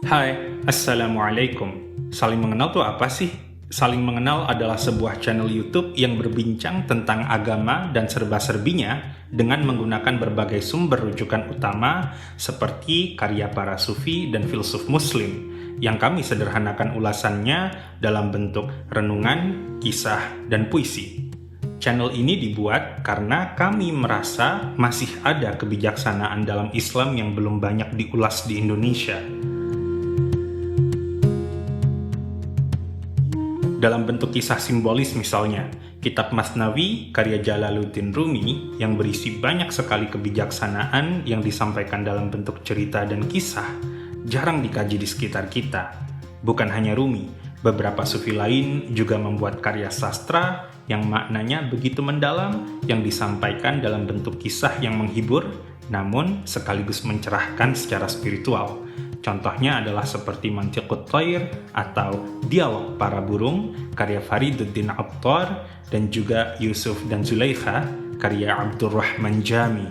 Hai, Assalamualaikum. Saling mengenal tuh apa sih? Saling mengenal adalah sebuah channel YouTube yang berbincang tentang agama dan serba-serbinya dengan menggunakan berbagai sumber rujukan utama seperti karya para sufi dan filsuf muslim yang kami sederhanakan ulasannya dalam bentuk renungan, kisah, dan puisi. Channel ini dibuat karena kami merasa masih ada kebijaksanaan dalam Islam yang belum banyak diulas di Indonesia. Dalam bentuk kisah simbolis misalnya, kitab Masnawi karya Jalaluddin Rumi yang berisi banyak sekali kebijaksanaan yang disampaikan dalam bentuk cerita dan kisah, jarang dikaji di sekitar kita. Bukan hanya Rumi, beberapa sufi lain juga membuat karya sastra yang maknanya begitu mendalam yang disampaikan dalam bentuk kisah yang menghibur, namun sekaligus mencerahkan secara spiritual. Contohnya adalah seperti Mantiqut Thair atau Dialog Para Burung karya Fariduddin Attar dan juga Yusuf dan Zulaikha karya Abdurrahman Jami.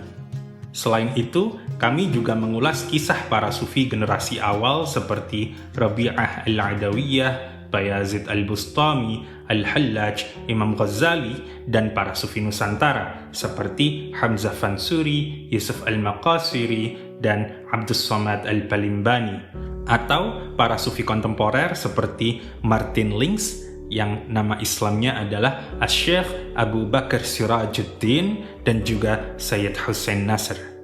Selain itu, kami juga mengulas kisah para sufi generasi awal seperti Rabi'ah Al-Adawiyah, Bayazid Al-Bustami, Al-Hallaj, Imam Ghazali, dan para sufi Nusantara seperti Hamzah Fansuri, Yusuf Al-Maqasiri, dan Abdus Somad Al-Palimbani, atau para sufi kontemporer seperti Martin Links yang nama Islamnya adalah Asy-Syaikh Abu Bakar Sirajuddin dan juga Sayyid Hussein Nasr.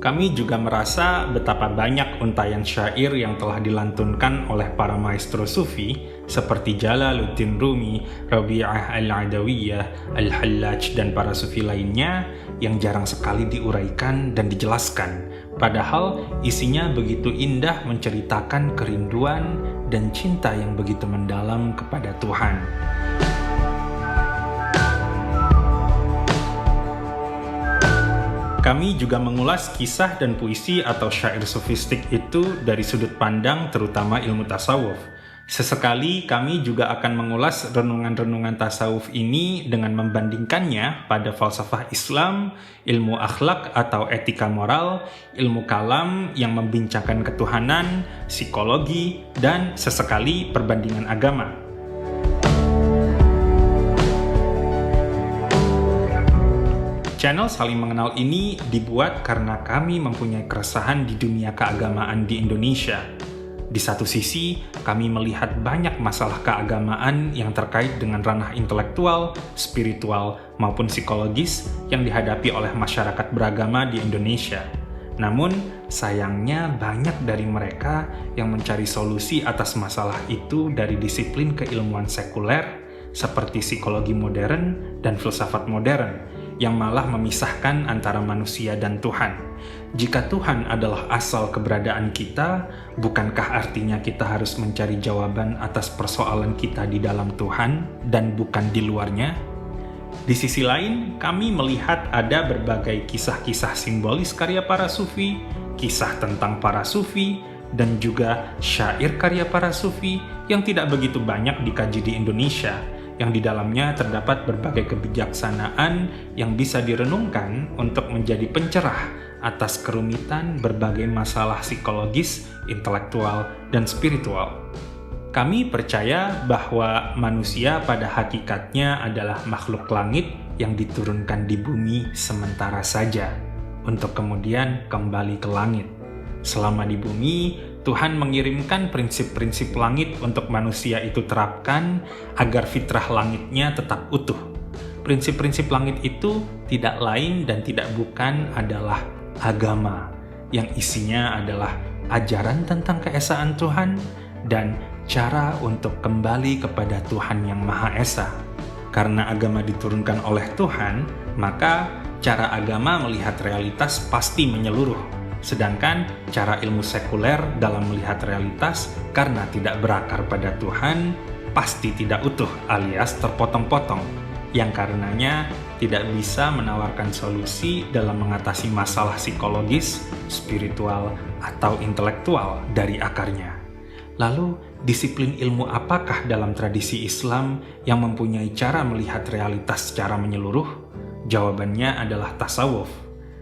Kami juga merasa betapa banyak untayan syair yang telah dilantunkan oleh para maestro sufi seperti Jalaluddin Rumi, Rabi'ah Al-Adawiyah, Al-Hallaj, dan para sufi lainnya yang jarang sekali diuraikan dan dijelaskan. Padahal isinya begitu indah menceritakan kerinduan dan cinta yang begitu mendalam kepada Tuhan. Kami juga mengulas kisah dan puisi atau syair sofistik itu dari sudut pandang terutama ilmu tasawuf. Sesekali kami juga akan mengulas renungan-renungan tasawuf ini dengan membandingkannya pada falsafah Islam, ilmu akhlak atau etika moral, ilmu kalam yang membincangkan ketuhanan, psikologi, dan sesekali perbandingan agama. Channel Saling Mengenal ini dibuat karena kami mempunyai keresahan di dunia keagamaan di Indonesia. Di satu sisi, kami melihat banyak masalah keagamaan yang terkait dengan ranah intelektual, spiritual, maupun psikologis yang dihadapi oleh masyarakat beragama di Indonesia. Namun, sayangnya banyak dari mereka yang mencari solusi atas masalah itu dari disiplin keilmuan sekuler seperti psikologi modern dan filsafat modern, yang malah memisahkan antara manusia dan Tuhan. Jika Tuhan adalah asal keberadaan kita, bukankah artinya kita harus mencari jawaban atas persoalan kita di dalam Tuhan dan bukan di luarnya? Di sisi lain, kami melihat ada berbagai kisah-kisah simbolis karya para sufi, kisah tentang para sufi, dan juga syair karya para sufi yang tidak begitu banyak dikaji di Indonesia, yang di dalamnya terdapat berbagai kebijaksanaan yang bisa direnungkan untuk menjadi pencerah atas kerumitan berbagai masalah psikologis, intelektual, dan spiritual. Kami percaya bahwa manusia pada hakikatnya adalah makhluk langit yang diturunkan di bumi sementara saja, untuk kemudian kembali ke langit. Selama di bumi, Tuhan mengirimkan prinsip-prinsip langit untuk manusia itu terapkan agar fitrah langitnya tetap utuh. Prinsip-prinsip langit itu tidak lain dan tidak bukan adalah agama, yang isinya adalah ajaran tentang keesaan Tuhan dan cara untuk kembali kepada Tuhan yang Maha Esa. Karena agama diturunkan oleh Tuhan, maka cara agama melihat realitas pasti menyeluruh. Sedangkan cara ilmu sekuler dalam melihat realitas karena tidak berakar pada Tuhan pasti tidak utuh alias terpotong-potong, yang karenanya tidak bisa menawarkan solusi dalam mengatasi masalah psikologis, spiritual, atau intelektual dari akarnya. Lalu, disiplin ilmu apakah dalam tradisi Islam yang mempunyai cara melihat realitas secara menyeluruh? Jawabannya adalah tasawuf.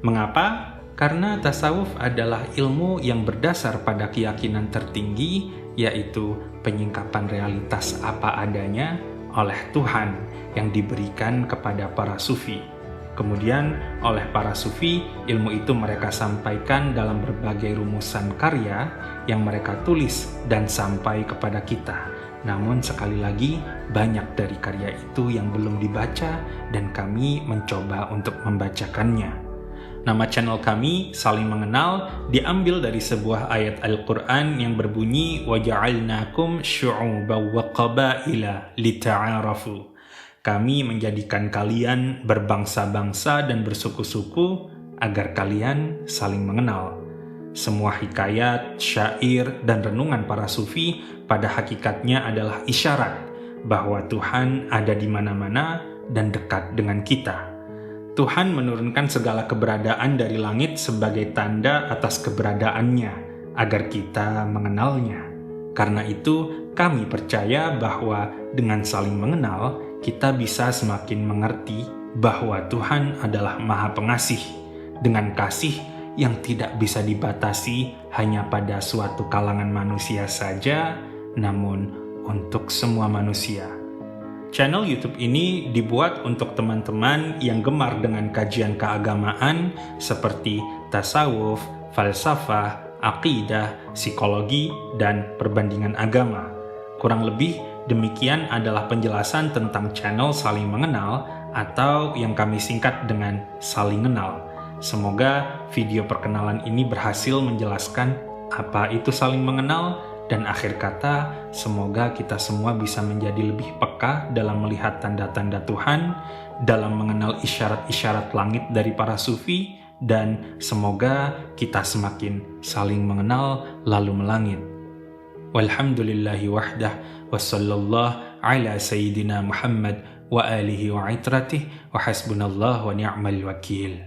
Mengapa? Karena tasawuf adalah ilmu yang berdasar pada keyakinan tertinggi, yaitu penyingkapan realitas apa adanya oleh Tuhan yang diberikan kepada para sufi. Kemudian oleh para sufi, ilmu itu mereka sampaikan dalam berbagai rumusan karya yang mereka tulis dan sampai kepada kita. Namun sekali lagi, banyak dari karya itu yang belum dibaca dan kami mencoba untuk membacakannya. Nama channel kami, Saling Mengenal, diambil dari sebuah ayat Al-Quran yang berbunyi وَجَعَلْنَاكُمْ شُعُوبًا وَقَبَائِلَ لِتَعَارَفُوا. Kami menjadikan kalian berbangsa-bangsa dan bersuku-suku agar kalian saling mengenal. Semua hikayat, syair, dan renungan para sufi pada hakikatnya adalah isyarat bahwa Tuhan ada di mana-mana dan dekat dengan kita. Tuhan menurunkan segala keberadaan dari langit sebagai tanda atas keberadaannya, agar kita mengenalnya. Karena itu, kami percaya bahwa dengan saling mengenal, kita bisa semakin mengerti bahwa Tuhan adalah Maha Pengasih, dengan kasih yang tidak bisa dibatasi hanya pada suatu kalangan manusia saja, namun untuk semua manusia. Channel YouTube ini dibuat untuk teman-teman yang gemar dengan kajian keagamaan seperti tasawuf, falsafah, akidah, psikologi, dan perbandingan agama. Kurang lebih demikian adalah penjelasan tentang channel Saling Mengenal atau yang kami singkat dengan Saling Kenal. Semoga video perkenalan ini berhasil menjelaskan apa itu saling mengenal. Dan akhir kata, semoga kita semua bisa menjadi lebih peka dalam melihat tanda-tanda Tuhan, dalam mengenal isyarat-isyarat langit dari para sufi, dan semoga kita semakin saling mengenal lalu melangit. Walhamdulillahi wahdah, wassallallahu ala sayyidina Muhammad wa alihi wa itratih, wa hasbunallah wa ni'mal wakil.